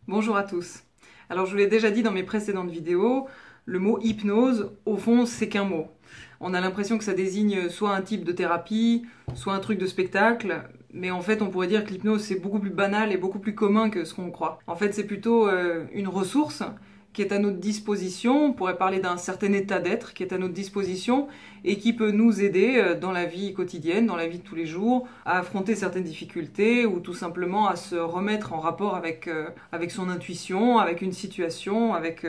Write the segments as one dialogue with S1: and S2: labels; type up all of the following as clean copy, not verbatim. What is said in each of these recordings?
S1: Bonjour à tous. Alors je vous l'ai déjà dit dans mes précédentes vidéos, le mot hypnose, au fond, c'est qu'un mot. On a l'impression que ça désigne soit un type de thérapie, soit un truc de spectacle, mais en fait on pourrait dire que l'hypnose c'est beaucoup plus banal et beaucoup plus commun que ce qu'on croit. En fait c'est plutôt une ressource qui est à notre disposition, on pourrait parler d'un certain état d'être qui est à notre disposition et qui peut nous aider dans la vie quotidienne, dans la vie de tous les jours, à affronter certaines difficultés ou tout simplement à se remettre en rapport avec son intuition, avec une situation, avec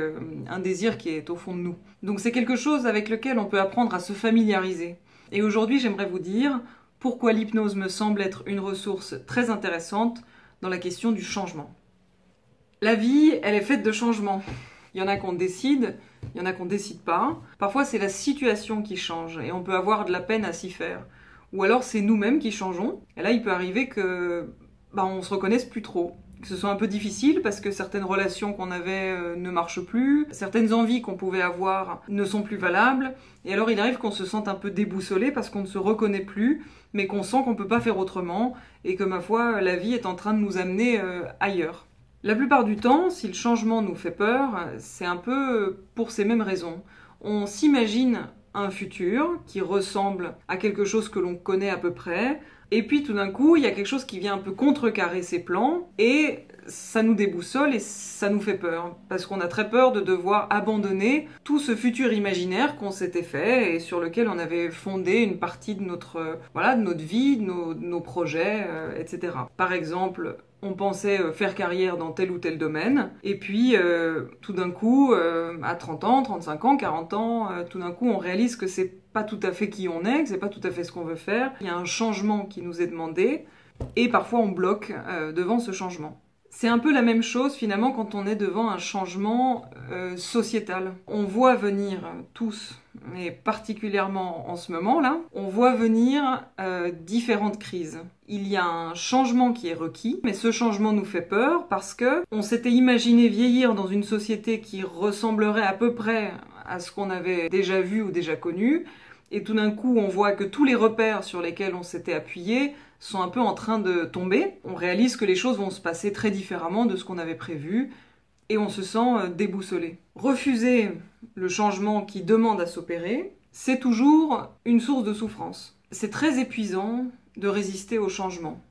S1: un désir qui est au fond de nous. Donc c'est quelque chose avec lequel on peut apprendre à se familiariser. Et aujourd'hui j'aimerais vous dire pourquoi l'hypnose me semble être une ressource très intéressante dans la question du changement. La vie, elle est faite de changements. Il y en a qu'on décide, il y en a qu'on décide pas. Parfois, c'est la situation qui change et on peut avoir de la peine à s'y faire. Ou alors, c'est nous-mêmes qui changeons. Et là, il peut arriver que on se reconnaisse plus trop. Que ce soit un peu difficile parce que certaines relations qu'on avait ne marchent plus, certaines envies qu'on pouvait avoir ne sont plus valables. Et alors, il arrive qu'on se sente un peu déboussolé parce qu'on ne se reconnaît plus, mais qu'on sent qu'on ne peut pas faire autrement et que, ma foi, la vie est en train de nous amener ailleurs. La plupart du temps, si le changement nous fait peur, c'est un peu pour ces mêmes raisons. On s'imagine un futur qui ressemble à quelque chose que l'on connaît à peu près, et puis tout d'un coup, il y a quelque chose qui vient un peu contrecarrer ces plans, et ça nous déboussole et ça nous fait peur, parce qu'on a très peur de devoir abandonner tout ce futur imaginaire qu'on s'était fait et sur lequel on avait fondé une partie de notre vie, de nos projets, etc. Par exemple, on pensait faire carrière dans tel ou tel domaine, et puis tout d'un coup, à 30 ans, 35 ans, 40 ans, tout d'un coup on réalise que c'est pas tout à fait qui on est, que c'est pas tout à fait ce qu'on veut faire, il y a un changement qui nous est demandé, et parfois on bloque devant ce changement. C'est un peu la même chose finalement quand on est devant un changement sociétal. On voit venir tous, mais particulièrement en ce moment-là, on voit venir différentes crises. Il y a un changement qui est requis, mais ce changement nous fait peur parce que on s'était imaginé vieillir dans une société qui ressemblerait à peu près à ce qu'on avait déjà vu ou déjà connu, et tout d'un coup on voit que tous les repères sur lesquels on s'était appuyé sont un peu en train de tomber. On réalise que les choses vont se passer très différemment de ce qu'on avait prévu, et on se sent déboussolé. Refuser le changement qui demande à s'opérer, c'est toujours une source de souffrance. C'est très épuisant de résister au changement.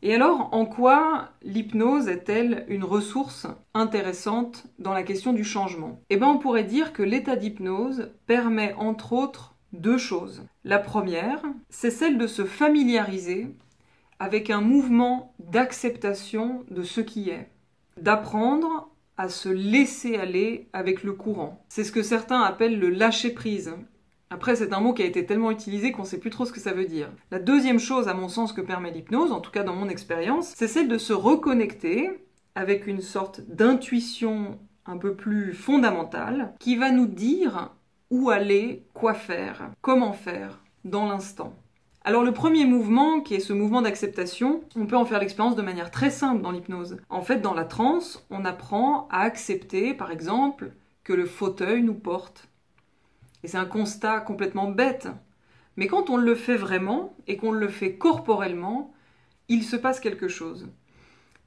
S1: Et alors, en quoi l'hypnose est-elle une ressource intéressante dans la question du changement ? Eh bien, on pourrait dire que l'état d'hypnose permet entre autres deux choses. La première, c'est celle de se familiariser avec un mouvement d'acceptation de ce qui est, d'apprendre à se laisser aller avec le courant. C'est ce que certains appellent le lâcher-prise. Après, c'est un mot qui a été tellement utilisé qu'on ne sait plus trop ce que ça veut dire. La deuxième chose, à mon sens, que permet l'hypnose, en tout cas dans mon expérience, c'est celle de se reconnecter avec une sorte d'intuition un peu plus fondamentale qui va nous dire où aller, quoi faire, comment faire, dans l'instant. Alors le premier mouvement, qui est ce mouvement d'acceptation, on peut en faire l'expérience de manière très simple dans l'hypnose. En fait, dans la transe, on apprend à accepter, par exemple, que le fauteuil nous porte. Et c'est un constat complètement bête. Mais quand on le fait vraiment, et qu'on le fait corporellement, il se passe quelque chose.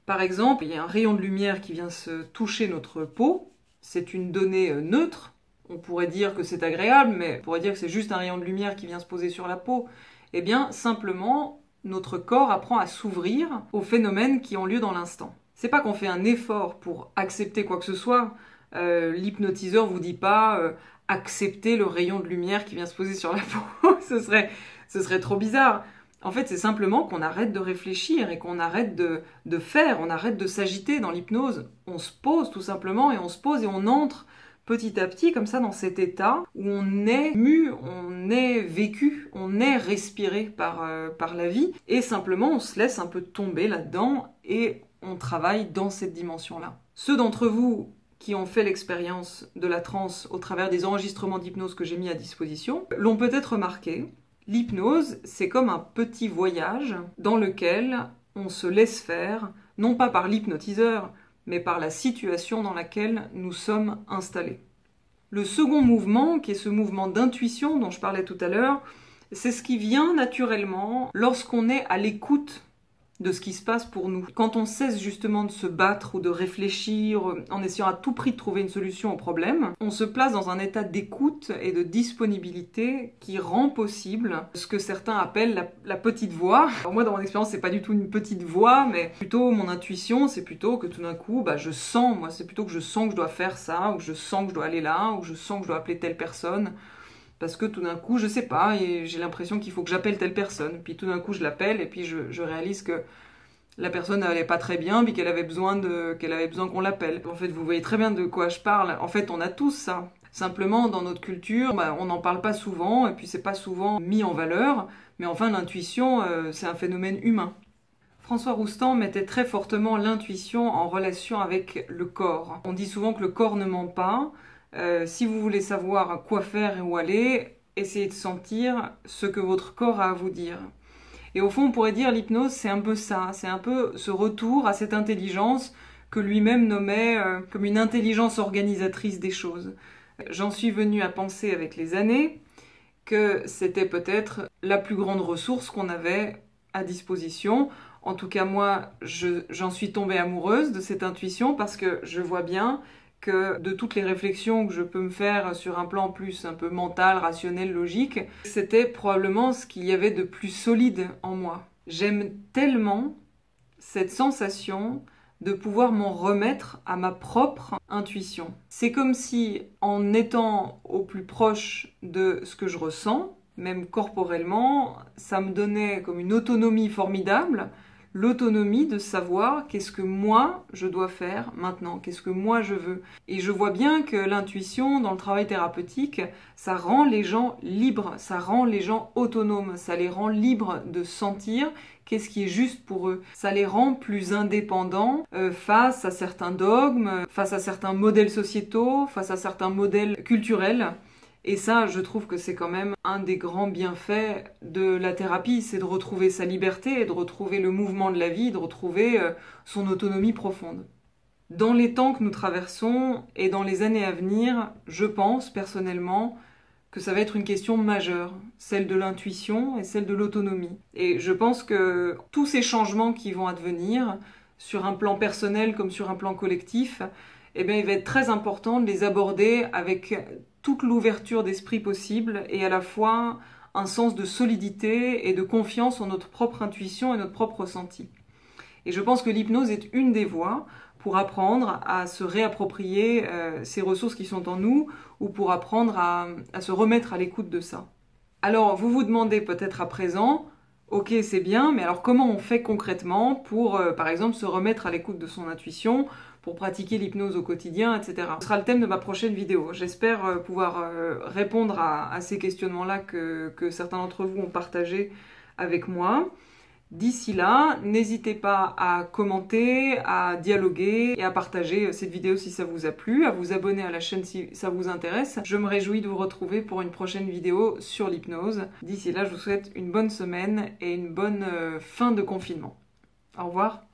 S1: Par exemple, il y a un rayon de lumière qui vient se toucher notre peau. C'est une donnée neutre. On pourrait dire que c'est agréable, mais on pourrait dire que c'est juste un rayon de lumière qui vient se poser sur la peau. Eh bien, simplement, notre corps apprend à s'ouvrir aux phénomènes qui ont lieu dans l'instant. C'est pas qu'on fait un effort pour accepter quoi que ce soit. L'hypnotiseur vous dit pas accepter le rayon de lumière qui vient se poser sur la peau. ce serait trop bizarre. En fait, c'est simplement qu'on arrête de réfléchir et qu'on arrête de faire, on arrête de s'agiter dans l'hypnose. On se pose tout simplement, et on se pose et on entre petit à petit, comme ça, dans cet état où on est mu, on est vécu, on est respiré par la vie, et simplement on se laisse un peu tomber là-dedans et on travaille dans cette dimension-là. Ceux d'entre vous qui ont fait l'expérience de la transe au travers des enregistrements d'hypnose que j'ai mis à disposition l'ont peut-être remarqué. L'hypnose, c'est comme un petit voyage dans lequel on se laisse faire, non pas par l'hypnotiseur, mais par la situation dans laquelle nous sommes installés. Le second mouvement, qui est ce mouvement d'intuition dont je parlais tout à l'heure, c'est ce qui vient naturellement lorsqu'on est à l'écoute de ce qui se passe pour nous. Quand on cesse justement de se battre ou de réfléchir en essayant à tout prix de trouver une solution au problème, on se place dans un état d'écoute et de disponibilité qui rend possible ce que certains appellent la petite voix. Alors moi, dans mon expérience, c'est pas du tout une petite voix, mais plutôt mon intuition, c'est plutôt que tout d'un coup, je sens, moi, c'est plutôt que je sens que je dois faire ça, ou que je sens que je dois aller là, ou que je sens que je dois appeler telle personne. Parce que tout d'un coup, je sais pas, et j'ai l'impression qu'il faut que j'appelle telle personne. Puis tout d'un coup, je l'appelle, et puis je réalise que la personne n'allait pas très bien, puis qu'elle avait besoin qu'on l'appelle. En fait, vous voyez très bien de quoi je parle. En fait, on a tous ça. Simplement, dans notre culture, on n'en parle pas souvent, et puis c'est pas souvent mis en valeur. Mais enfin, l'intuition, c'est un phénomène humain. François Roustan mettait très fortement l'intuition en relation avec le corps. On dit souvent que le corps ne ment pas. Si vous voulez savoir quoi faire et où aller, essayez de sentir ce que votre corps a à vous dire. Et au fond, on pourrait dire l'hypnose, c'est un peu ça, c'est un peu ce retour à cette intelligence que lui-même nommait comme une intelligence organisatrice des choses. J'en suis venue à penser avec les années que c'était peut-être la plus grande ressource qu'on avait à disposition. En tout cas, moi, j'en suis tombée amoureuse de cette intuition parce que je vois bien que de toutes les réflexions que je peux me faire sur un plan plus un peu mental, rationnel, logique, c'était probablement ce qu'il y avait de plus solide en moi. J'aime tellement cette sensation de pouvoir m'en remettre à ma propre intuition. C'est comme si, en étant au plus proche de ce que je ressens, même corporellement, ça me donnait comme une autonomie formidable, l'autonomie de savoir qu'est-ce que moi je dois faire maintenant, qu'est-ce que moi je veux. Et je vois bien que l'intuition dans le travail thérapeutique, ça rend les gens libres, ça rend les gens autonomes, ça les rend libres de sentir qu'est-ce qui est juste pour eux. Ça les rend plus indépendants face à certains dogmes, face à certains modèles sociétaux, face à certains modèles culturels. Et ça, je trouve que c'est quand même un des grands bienfaits de la thérapie, c'est de retrouver sa liberté, de retrouver le mouvement de la vie, de retrouver son autonomie profonde. Dans les temps que nous traversons et dans les années à venir, je pense personnellement que ça va être une question majeure, celle de l'intuition et celle de l'autonomie. Et je pense que tous ces changements qui vont advenir, sur un plan personnel comme sur un plan collectif, il va être très important de les aborder avec toute l'ouverture d'esprit possible et à la fois un sens de solidité et de confiance en notre propre intuition et notre propre ressenti. Et je pense que l'hypnose est une des voies pour apprendre à se réapproprier ces ressources qui sont en nous ou pour apprendre à se remettre à l'écoute de ça. Alors, vous vous demandez peut-être à présent, ok, c'est bien, mais alors comment on fait concrètement pour, par exemple, se remettre à l'écoute de son intuition, pour pratiquer l'hypnose au quotidien, etc. Ce sera le thème de ma prochaine vidéo. J'espère pouvoir répondre à ces questionnements-là que certains d'entre vous ont partagés avec moi. D'ici là, n'hésitez pas à commenter, à dialoguer et à partager cette vidéo si ça vous a plu, à vous abonner à la chaîne si ça vous intéresse. Je me réjouis de vous retrouver pour une prochaine vidéo sur l'hypnose. D'ici là, je vous souhaite une bonne semaine et une bonne fin de confinement. Au revoir.